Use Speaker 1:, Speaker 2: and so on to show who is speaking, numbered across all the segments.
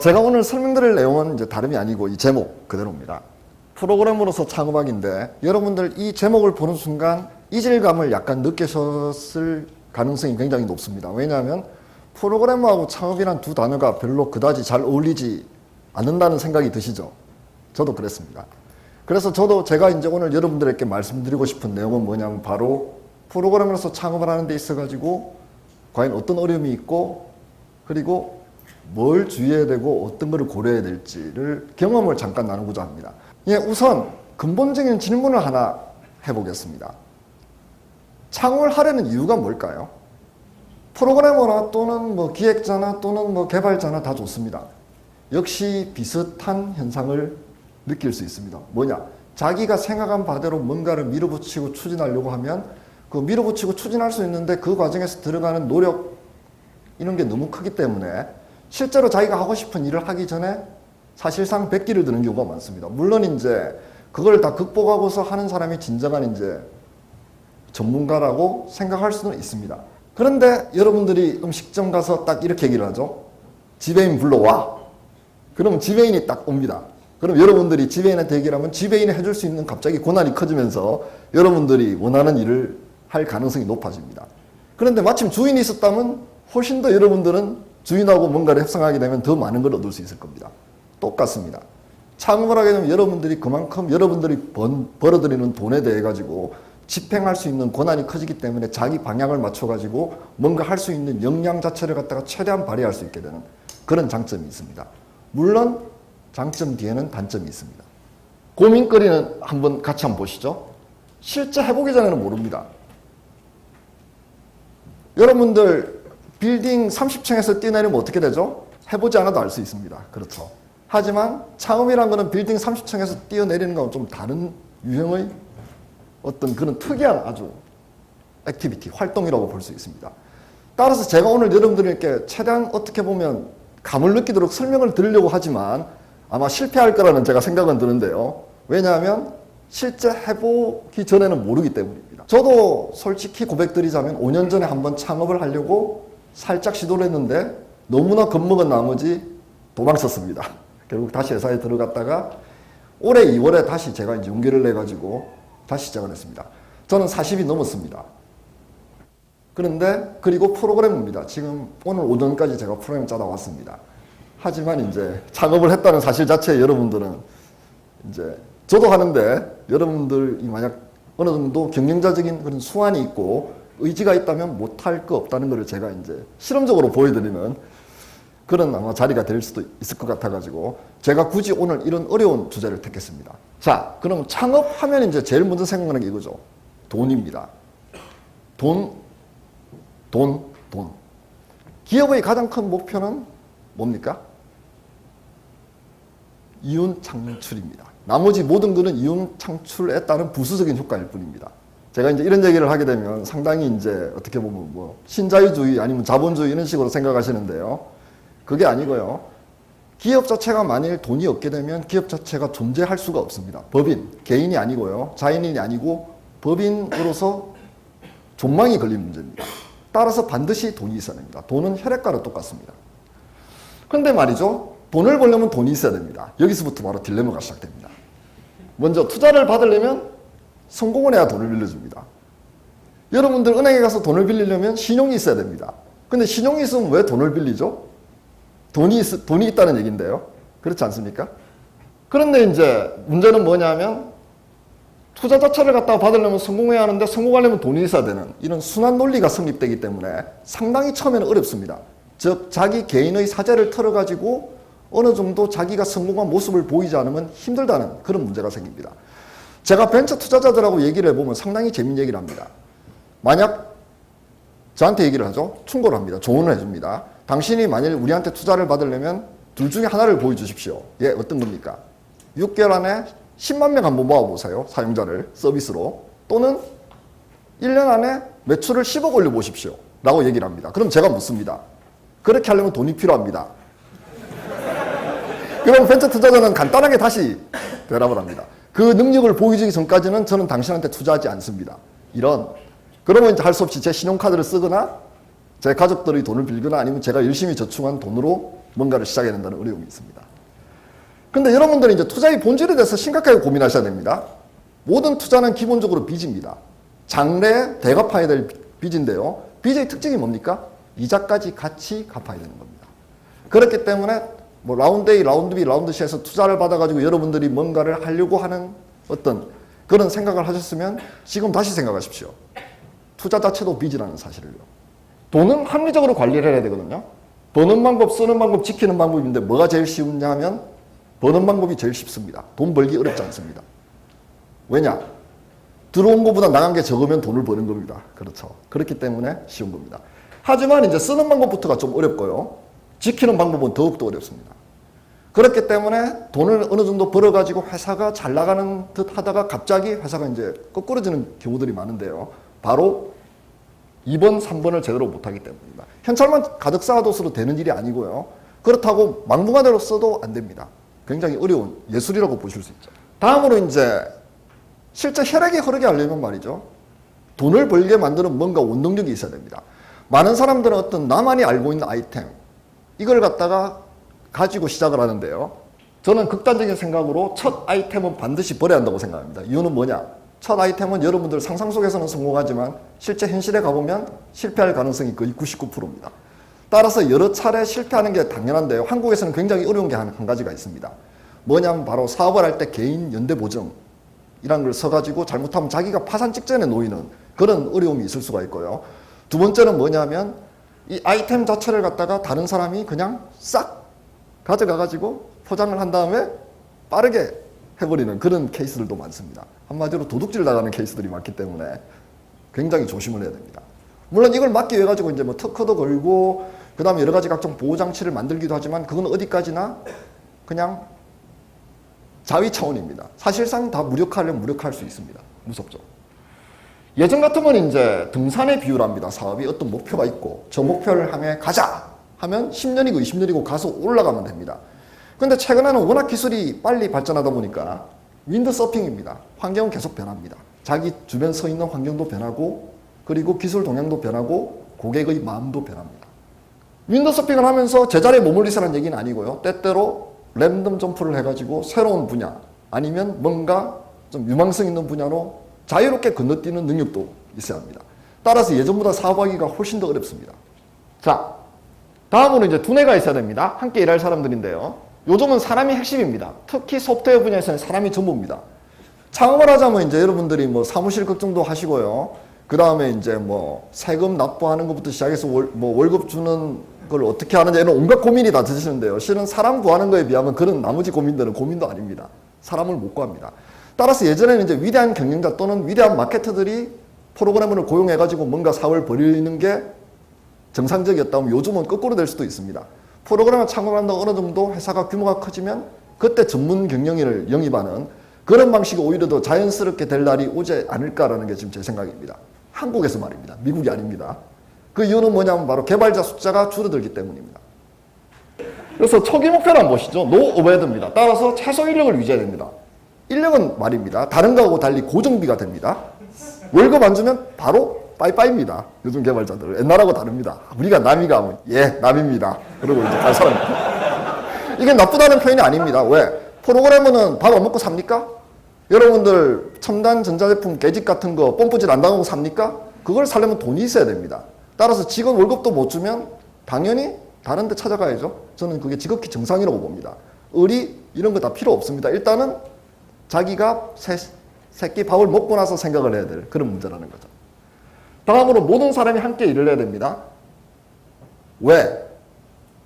Speaker 1: 제가 오늘 설명드릴 내용은 이제 다름이 아니고 이 제목 그대로입니다. 프로그래머로서 창업학인데 여러분들 이 제목을 보는 순간 이질감을 약간 느끼셨을 가능성이 굉장히 높습니다. 왜냐하면 프로그래머하고 창업이란 두 단어가 별로 그다지 잘 어울리지 않는다는 생각이 드시죠? 저도 그랬습니다. 그래서 제가 이제 오늘 여러분들에게 말씀드리고 싶은 내용은 뭐냐면 바로 프로그래머로서 창업을 하는 데 있어가지고 과연 어떤 어려움이 있고 그리고 뭘 주의해야 되고 어떤 것을 고려해야 될지를 경험을 잠깐 나누고자 합니다. 예, 우선 근본적인 질문을 하나 해보겠습니다. 창업을 하려는 이유가 뭘까요? 프로그래머나 또는 뭐 기획자나 또는 뭐 개발자나 다 좋습니다. 역시 비슷한 현상을 느낄 수 있습니다. 뭐냐? 자기가 생각한 바대로 뭔가를 밀어붙이고 추진하려고 하면 그 밀어붙이고 추진할 수 있는데 그 과정에서 들어가는 노력 이런 게 너무 크기 때문에 실제로 자기가 하고 싶은 일을 하기 전에 사실상 백기를 드는 경우가 많습니다. 물론 이제 그걸 다 극복하고서 하는 사람이 진정한 이제 전문가라고 생각할 수는 있습니다. 그런데 여러분들이 음식점 가서 딱 이렇게 얘기를 하죠. 지배인 불러와. 그러면 지배인이 딱 옵니다. 그럼 여러분들이 지배인한테 얘기를 하면 지배인이 해줄 수 있는 갑자기 권한이 커지면서 여러분들이 원하는 일을 할 가능성이 높아집니다. 그런데 마침 주인이 있었다면 훨씬 더 여러분들은 주인하고 뭔가를 협상하게 되면 더 많은 걸 얻을 수 있을 겁니다. 똑같습니다. 창업을 하게 되면 여러분들이 그만큼 여러분들이 벌어들이는 돈에 대해 가지고 집행할 수 있는 권한이 커지기 때문에 자기 방향을 맞춰가지고 뭔가 할 수 있는 역량 자체를 갖다가 최대한 발휘할 수 있게 되는 그런 장점이 있습니다. 물론 장점 뒤에는 단점이 있습니다. 고민거리는 한번 같이 한번 보시죠. 실제 해보기 전에는 모릅니다. 여러분들 빌딩 30층에서 뛰어내리면 어떻게 되죠? 해보지 않아도 알 수 있습니다. 그렇죠. 하지만 창업이란 거는 빌딩 30층에서 뛰어내리는 거하고 좀 다른 유형의 어떤 그런 특이한 아주 액티비티, 활동이라고 볼 수 있습니다. 따라서 제가 오늘 여러분들에게 최대한 어떻게 보면 감을 느끼도록 설명을 드리려고 하지만 아마 실패할 거라는 제가 생각은 드는데요. 왜냐하면 실제 해보기 전에는 모르기 때문입니다. 저도 솔직히 고백드리자면 5년 전에 한번 창업을 하려고 살짝 시도를 했는데 너무나 겁먹은 나머지 도망쳤습니다. 결국 다시 회사에 들어갔다가 올해 2월에 다시 제가 이제 용기를 내가지고 다시 시작을 했습니다. 저는 40이 넘었습니다. 그런데 그리고 프로그래머입니다. 지금 오늘 오전까지 제가 프로그램 짜다 왔습니다. 하지만 이제 창업을 했다는 사실 자체에 여러분들은 이제 저도 하는데 여러분들이 만약 어느 정도 경영자적인 그런 수완이 있고 의지가 있다면 못할 거 없다는 것을 제가 이제 실험적으로 보여드리는 그런 아마 자리가 될 수도 있을 것 같아가지고 제가 굳이 오늘 이런 어려운 주제를 택했습니다. 자, 그럼 창업하면 이제 제일 먼저 생각나는 게 이거죠. 돈입니다. 돈. 기업의 가장 큰 목표는 뭡니까? 이윤 창출입니다. 나머지 모든 것은 이윤 창출에 따른 부수적인 효과일 뿐입니다. 제가 이제 이런 얘기를 하게 되면 상당히 이제 어떻게 보면 뭐 신자유주의 아니면 자본주의 이런 식으로 생각하시는데요. 그게 아니고요. 기업 자체가 만일 돈이 없게 되면 기업 자체가 존재할 수가 없습니다. 법인, 개인이 아니고요. 자연인이 아니고 법인으로서 존망이 걸린 문제입니다. 따라서 반드시 돈이 있어야 됩니다. 돈은 혈액과로 똑같습니다. 그런데 말이죠. 돈을 벌려면 돈이 있어야 됩니다. 여기서부터 바로 딜레마가 시작됩니다. 먼저 투자를 받으려면 성공을 해야 돈을 빌려줍니다. 여러분들 은행에 가서 돈을 빌리려면 신용이 있어야 됩니다. 근데 신용이 있으면 왜 돈을 빌리죠? 돈이 있다는 얘기인데요. 그렇지 않습니까? 그런데 이제 문제는 뭐냐면 투자 자체를 갖다가 받으려면 성공해야 하는데 성공하려면 돈이 있어야 되는 이런 순환 논리가 성립되기 때문에 상당히 처음에는 어렵습니다. 즉 자기 개인의 사재를 털어가지고 어느 정도 자기가 성공한 모습을 보이지 않으면 힘들다는 그런 문제가 생깁니다. 제가 벤처 투자자들하고 얘기를 해보면 상당히 재밌는 얘기를 합니다. 만약 저한테 얘기를 하죠. 충고를 합니다. 조언을 해줍니다. 당신이 만일 우리한테 투자를 받으려면 둘 중에 하나를 보여주십시오. 예, 어떤 겁니까? 6개월 안에 10만 명 한번 모아보세요. 사용자를 서비스로. 또는 1년 안에 매출을 10억 올려보십시오. 라고 얘기를 합니다. 그럼 제가 묻습니다. 그렇게 하려면 돈이 필요합니다. 그럼 벤처 투자자는 간단하게 다시 대답을 합니다. 그 능력을 보여주기 전까지는 저는 당신한테 투자하지 않습니다. 그러면 이제 할 수 없이 제 신용카드를 쓰거나 제 가족들의 돈을 빌거나 아니면 제가 열심히 저축한 돈으로 뭔가를 시작해야 된다는 어려움이 있습니다. 근데 여러분들이 이제 투자의 본질에 대해서 심각하게 고민하셔야 됩니다. 모든 투자는 기본적으로 빚입니다. 장래 대갚아야 될 빚인데요. 빚의 특징이 뭡니까? 이자까지 같이 갚아야 되는 겁니다. 그렇기 때문에 뭐 라운드 A, 라운드 B, 라운드 C에서 투자를 받아가지고 여러분들이 뭔가를 하려고 하는 어떤 그런 생각을 하셨으면 지금 다시 생각하십시오. 투자 자체도 빚이라는 사실을요. 돈은 합리적으로 관리를 해야 되거든요. 버는 방법, 쓰는 방법, 지키는 방법인데 뭐가 제일 쉬우냐 하면 버는 방법이 제일 쉽습니다. 돈 벌기 어렵지 않습니다. 왜냐? 들어온 것보다 나간 게 적으면 돈을 버는 겁니다. 그렇죠. 그렇기 때문에 쉬운 겁니다. 하지만 이제 쓰는 방법부터가 좀 어렵고요. 지키는 방법은 더욱더 어렵습니다. 그렇기 때문에 돈을 어느 정도 벌어가지고 회사가 잘 나가는 듯 하다가 갑자기 회사가 이제 거꾸러지는 경우들이 많은데요. 바로 2번, 3번을 제대로 못하기 때문입니다. 현찰만 가득 쌓아둬서도 되는 일이 아니고요. 그렇다고 막무가내로 써도 안 됩니다. 굉장히 어려운 예술이라고 보실 수 있죠. 다음으로 이제 실제 혈액이 흐르게 하려면 말이죠. 돈을 벌게 만드는 뭔가 원동력이 있어야 됩니다. 많은 사람들은 어떤 나만이 알고 있는 아이템, 이걸 갖다가 가지고 시작을 하는데요. 저는 극단적인 생각으로 첫 아이템은 반드시 버려야 한다고 생각합니다. 이유는 뭐냐? 첫 아이템은 여러분들 상상 속에서는 성공하지만 실제 현실에 가보면 실패할 가능성이 거의 99%입니다. 따라서 여러 차례 실패하는 게 당연한데요. 한국에서는 굉장히 어려운 게 한 가지가 있습니다. 뭐냐면 바로 사업을 할 때 개인 연대보증 이란 걸 써가지고 잘못하면 자기가 파산 직전에 놓이는 그런 어려움이 있을 수가 있고요. 두 번째는 뭐냐면 이 아이템 자체를 갖다가 다른 사람이 그냥 싹 가져가가지고 포장을 한 다음에 빠르게 해버리는 그런 케이스들도 많습니다. 한마디로 도둑질 나가는 케이스들이 많기 때문에 굉장히 조심을 해야 됩니다. 물론 이걸 막기 위해 가지고 이제 뭐 특허도 걸고 그 다음에 여러 가지 각종 보호 장치를 만들기도 하지만 그건 어디까지나 그냥 자위 차원입니다. 사실상 다 무력화하려면 무력화할 수 있습니다. 무섭죠. 예전 같으면 이제 등산의 비유랍니다. 사업이 어떤 목표가 있고 저 목표를 향해 가자 하면 10년이고 20년이고 가서 올라가면 됩니다. 근데 최근에는 워낙 기술이 빨리 발전하다 보니까 윈드서핑입니다. 환경은 계속 변합니다. 자기 주변 서 있는 환경도 변하고 그리고 기술 동향도 변하고 고객의 마음도 변합니다. 윈드서핑을 하면서 제자리에 머물리라는 얘기는 아니고요. 때때로 랜덤 점프를 해가지고 새로운 분야 아니면 뭔가 좀 유망성 있는 분야로 자유롭게 건너뛰는 능력도 있어야 합니다. 따라서 예전보다 사업하기가 훨씬 더 어렵습니다. 자, 다음으로 이제 두뇌가 있어야 됩니다. 함께 일할 사람들인데요. 요즘은 사람이 핵심입니다. 특히 소프트웨어 분야에서는 사람이 전부입니다. 창업을 하자면 이제 여러분들이 뭐 사무실 걱정도 하시고요. 그 다음에 이제 뭐 세금 납부하는 것부터 시작해서 월급 주는 걸 어떻게 하느냐 이런 온갖 고민이 다 드시는데요. 실은 사람 구하는 거에 비하면 그런 나머지 고민들은 고민도 아닙니다. 사람을 못 구합니다. 따라서 예전에는 이제 위대한 경영자 또는 위대한 마케터들이 프로그래머를 고용해가지고 뭔가 사업을 벌이는 게 정상적이었다면 요즘은 거꾸로 될 수도 있습니다. 프로그래머 창업한다고 어느 정도 회사가 규모가 커지면 그때 전문 경영인을 영입하는 그런 방식이 오히려 더 자연스럽게 될 날이 오지 않을까라는 게 지금 제 생각입니다. 한국에서 말입니다. 미국이 아닙니다. 그 이유는 뭐냐면 바로 개발자 숫자가 줄어들기 때문입니다. 그래서 초기 목표를 한번 보시죠. 노 오버헤드입니다. 따라서 최소 인력을 유지해야 됩니다. 인력은 말입니다. 다른 거하고 달리 고정비가 됩니다. 월급 안 주면 바로 빠이빠이입니다. 요즘 개발자들 옛날하고 다릅니다. 우리가 남이가 하면 예 남입니다. 그러고 이제 갈 사람입니다. 이게 나쁘다는 표현이 아닙니다. 왜? 프로그래머는 밥 안 먹고 삽니까? 여러분들 첨단 전자제품 깨집 같은 거 펌프질 안 당하고 삽니까? 그걸 사려면 돈이 있어야 됩니다. 따라서 직원 월급도 못 주면 당연히 다른 데 찾아가야죠. 저는 그게 지극히 정상이라고 봅니다. 의리 이런 거 다 필요 없습니다. 일단은 자기가 새끼 밥을 먹고 나서 생각을 해야 될 그런 문제라는 거죠. 다음으로 모든 사람이 함께 일을 해야 됩니다. 왜?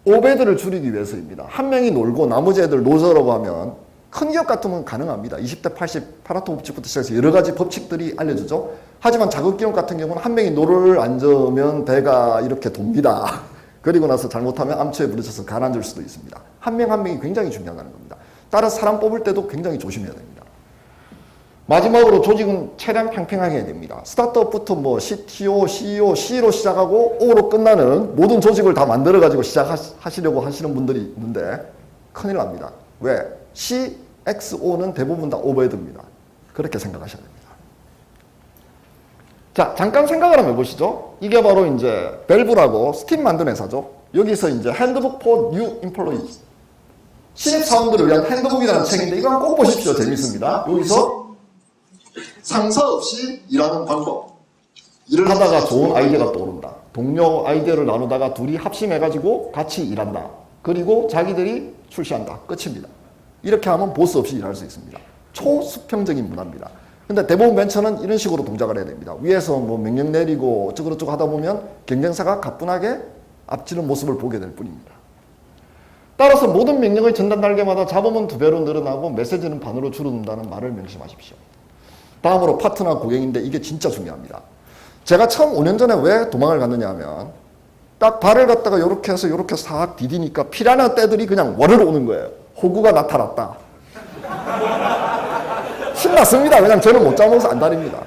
Speaker 1: 오베드를 줄이기 위해서입니다. 한 명이 놀고 나머지 애들 노저라고 하면 큰 기업 같으면 가능합니다. 20대 80 파라토 법칙부터 시작해서 여러 가지 법칙들이 알려주죠. 하지만 작은 기업 같은 경우는 한 명이 노를 앉으면 배가 이렇게 돕니다. 그리고 나서 잘못하면 암초에 부딪혀서 가라앉을 수도 있습니다. 한 명 한 명이 굉장히 중요하다는 겁니다. 따라서 사람 뽑을 때도 굉장히 조심해야 됩니다. 마지막으로 조직은 최대한 팽팽하게 해야 됩니다. 스타트업부터 뭐 CTO, CEO, CE로 시작하고 O로 끝나는 모든 조직을 다 만들어가지고 시작하시려고 하시는 분들이 있는데 큰일 납니다. 왜? C, X, O는 대부분 다 오버헤드입니다. 그렇게 생각하셔야 됩니다. 자, 잠깐 생각을 한번 해보시죠. 이게 바로 이제 밸브라고 스팀 만드는 회사죠. 여기서 이제 핸드북 for new employees. 신입 사원들을 위한 핸드북이라는 책인데 이거 꼭 보십시오. 재밌습니다. 여기서 상사 없이 일하는 방법. 일을 하다가 좋은 아이디어가 떠오른다. 동료 아이디어를 나누다가 둘이 합심해가지고 같이 일한다. 그리고 자기들이 출시한다. 끝입니다. 이렇게 하면 보스 없이 일할 수 있습니다. 초수평적인 문화입니다. 근데 대부분 벤처는 이런 식으로 동작을 해야 됩니다. 위에서 뭐 명령 내리고 어쩌고저쩌고 하다 보면 경쟁사가 가뿐하게 앞지는 모습을 보게 될 뿐입니다. 따라서 모든 명령의 전달 단계마다 잡음은 2배로 늘어나고 메시지는 반으로 줄어든다는 말을 명심하십시오. 다음으로 파트너 고객인데 이게 진짜 중요합니다. 제가 처음 5년 전에 왜 도망을 갔느냐 하면 딱 발을 갖다가 이렇게 해서 이렇게 싹 디디니까 피라냐 떼들이 그냥 월을 오는 거예요. 호구가 나타났다. 신났습니다. 그냥 저는 못 잡아서 안달입니다.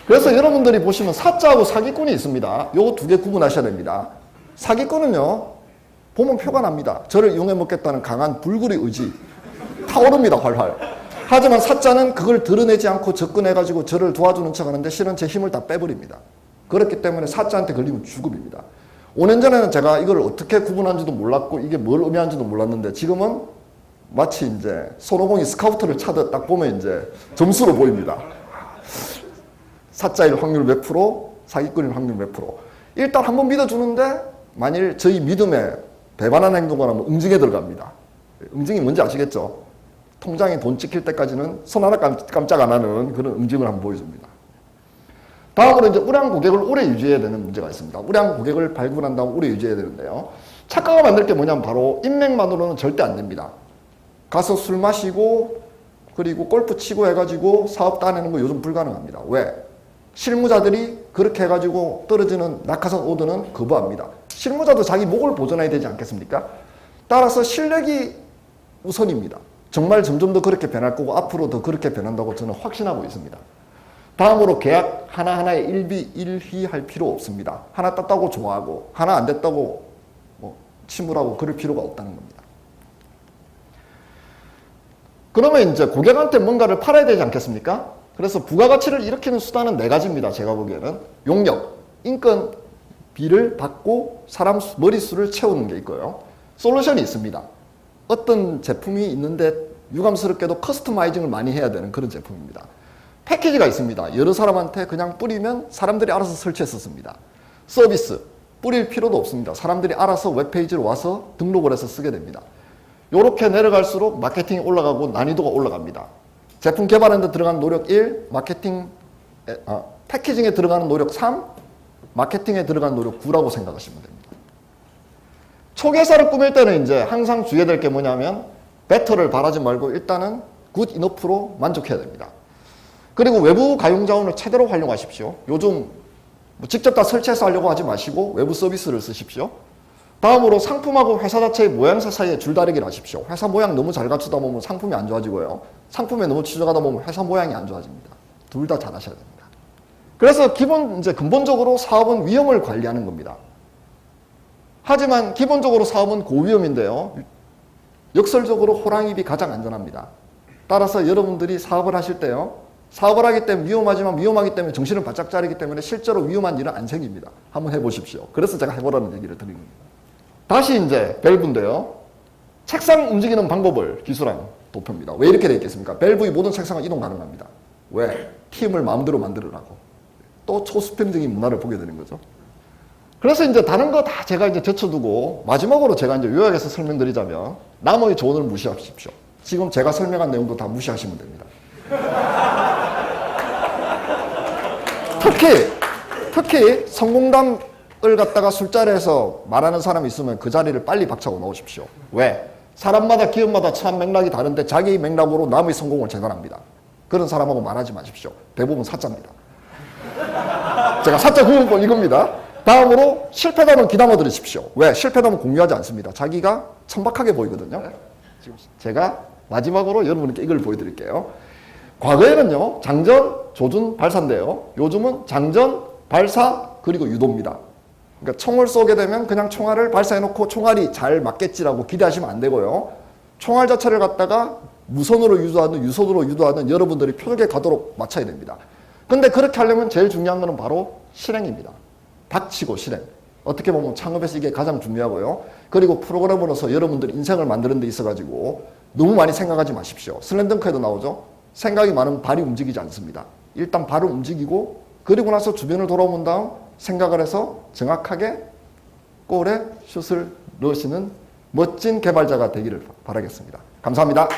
Speaker 1: 그래서 여러분들이 보시면 사자하고 사기꾼이 있습니다. 요거 2개 구분하셔야 됩니다. 사기꾼은요, 보면 표가 납니다. 저를 이용해 먹겠다는 강한 불굴의 의지. 타오릅니다, 활활. 하지만 사자는 그걸 드러내지 않고 접근해가지고 저를 도와주는 척 하는데 실은 제 힘을 다 빼버립니다. 그렇기 때문에 사자한테 걸리면 죽음입니다. 5년 전에는 제가 이걸 어떻게 구분하는지도 몰랐고 이게 뭘 의미하는지도 몰랐는데 지금은 마치 이제 손오공이 스카우트를 차듯 딱 보면 이제 점수로 보입니다. 사자일 확률 몇 프로, 사기꾼일 확률 몇 프로. 일단 한번 믿어주는데 만일 저희 믿음에 배반하는 행동을 하면 응징에 들어갑니다. 응징이 뭔지 아시겠죠? 통장에 돈 찍힐 때까지는 손 하나 깜짝 안 하는 그런 응징을 한번 보여줍니다. 다음으로 이제 우량 고객을 오래 유지해야 되는 문제가 있습니다. 우량 고객을 발굴한 다음 오래 유지해야 되는데요. 착각을 만들 게 뭐냐면 바로 인맥만으로는 절대 안 됩니다. 가서 술 마시고 그리고 골프 치고 해가지고 사업 따내는 거 요즘 불가능합니다. 왜? 실무자들이 그렇게 해가지고 떨어지는 낙하산 오더는 거부합니다. 실무자도 자기 목을 보존해야 되지 않겠습니까? 따라서 실력이 우선입니다. 정말 점점 더 그렇게 변할 거고 앞으로 더 그렇게 변한다고 저는 확신하고 있습니다. 다음으로 계약 하나하나에 일희할 필요 없습니다. 하나 땄다고 좋아하고 하나 안 됐다고 뭐 침울하고 그럴 필요가 없다는 겁니다. 그러면 이제 고객한테 뭔가를 팔아야 되지 않겠습니까? 그래서 부가가치를 일으키는 수단은 4가지입니다. 제가 보기에는 용역, 인건비를 받고 사람 머릿수를 채우는 게 있고요. 솔루션이 있습니다. 어떤 제품이 있는데 유감스럽게도 커스터마이징을 많이 해야 되는 그런 제품입니다. 패키지가 있습니다. 여러 사람한테 그냥 뿌리면 사람들이 알아서 설치해서 씁니다. 서비스, 뿌릴 필요도 없습니다. 사람들이 알아서 웹페이지로 와서 등록을 해서 쓰게 됩니다. 이렇게 내려갈수록 마케팅이 올라가고 난이도가 올라갑니다. 제품 개발하는 데 들어가는 노력 1, 패키징에 들어가는 노력 3, 마케팅에 들어가는 노력 9라고 생각하시면 됩니다. 초계사를 꾸밀 때는 이제 항상 주의해야 될 게 뭐냐면 better를 바라지 말고 일단은 good enough로 만족해야 됩니다. 그리고 외부 가용 자원을 최대로 활용하십시오. 요즘 뭐 직접 다 설치해서 하려고 하지 마시고 외부 서비스를 쓰십시오. 다음으로 상품하고 회사 자체의 모양새 사이에 줄다리기를 하십시오. 회사 모양 너무 잘 갖추다 보면 상품이 안 좋아지고요. 상품에 너무 치중하다 보면 회사 모양이 안 좋아집니다. 둘 다 잘 하셔야 됩니다. 그래서 근본적으로 사업은 위험을 관리하는 겁니다. 하지만 기본적으로 사업은 고위험인데요. 역설적으로 호랑이입이 가장 안전합니다. 따라서 여러분들이 사업을 하실 때요. 사업을 하기 때문에 위험하지만 위험하기 때문에 정신을 바짝 차리기 때문에 실제로 위험한 일은 안 생깁니다. 한번 해보십시오. 그래서 제가 해보라는 얘기를 드린 겁니다. 다시 이제 밸브인데요. 책상 움직이는 방법을 기술한 도표입니다. 왜 이렇게 되어 있겠습니까? 밸브의 모든 책상은 이동 가능합니다. 왜? 팀을 마음대로 만들으라고. 또 초수평적인 문화를 보게 되는 거죠. 그래서 이제 다른 거 다 제가 이제 제쳐두고 마지막으로 제가 이제 요약해서 설명드리자면 남의 조언을 무시하십시오. 지금 제가 설명한 내용도 다 무시하시면 됩니다. 특히 성공담을 갖다가 술자리에서 말하는 사람이 있으면 그 자리를 빨리 박차고 나오십시오. 왜? 사람마다 기업마다 참 맥락이 다른데 자기 맥락으로 남의 성공을 재단합니다. 그런 사람하고 말하지 마십시오. 대부분 사자입니다. 제가 사자 구분법 이겁니다. 다음으로 실패담은 귀담아 들으십시오. 왜? 실패담은 공유하지 않습니다. 자기가 천박하게 보이거든요. 지금 제가 마지막으로 여러분께 이걸 보여드릴게요. 과거에는요, 장전, 조준, 발사인데요. 요즘은 장전, 발사, 그리고 유도입니다. 그러니까 총을 쏘게 되면 그냥 총알을 발사해놓고 총알이 잘 맞겠지라고 기대하시면 안 되고요. 총알 자체를 갖다가 무선으로 유도하든 유선으로 유도하든 여러분들이 표적에 가도록 맞춰야 됩니다. 근데 그렇게 하려면 제일 중요한 것은 바로 실행입니다. 닥치고 실행. 어떻게 보면 창업에서 이게 가장 중요하고요. 그리고 프로그래머로서 여러분들 인생을 만드는 데 있어가지고 너무 많이 생각하지 마십시오. 슬램덩크에도 나오죠. 생각이 많으면 발이 움직이지 않습니다. 일단 발을 움직이고 그리고 나서 주변을 돌아본 다음 생각을 해서 정확하게 골에 슛을 넣으시는 멋진 개발자가 되기를 바라겠습니다. 감사합니다.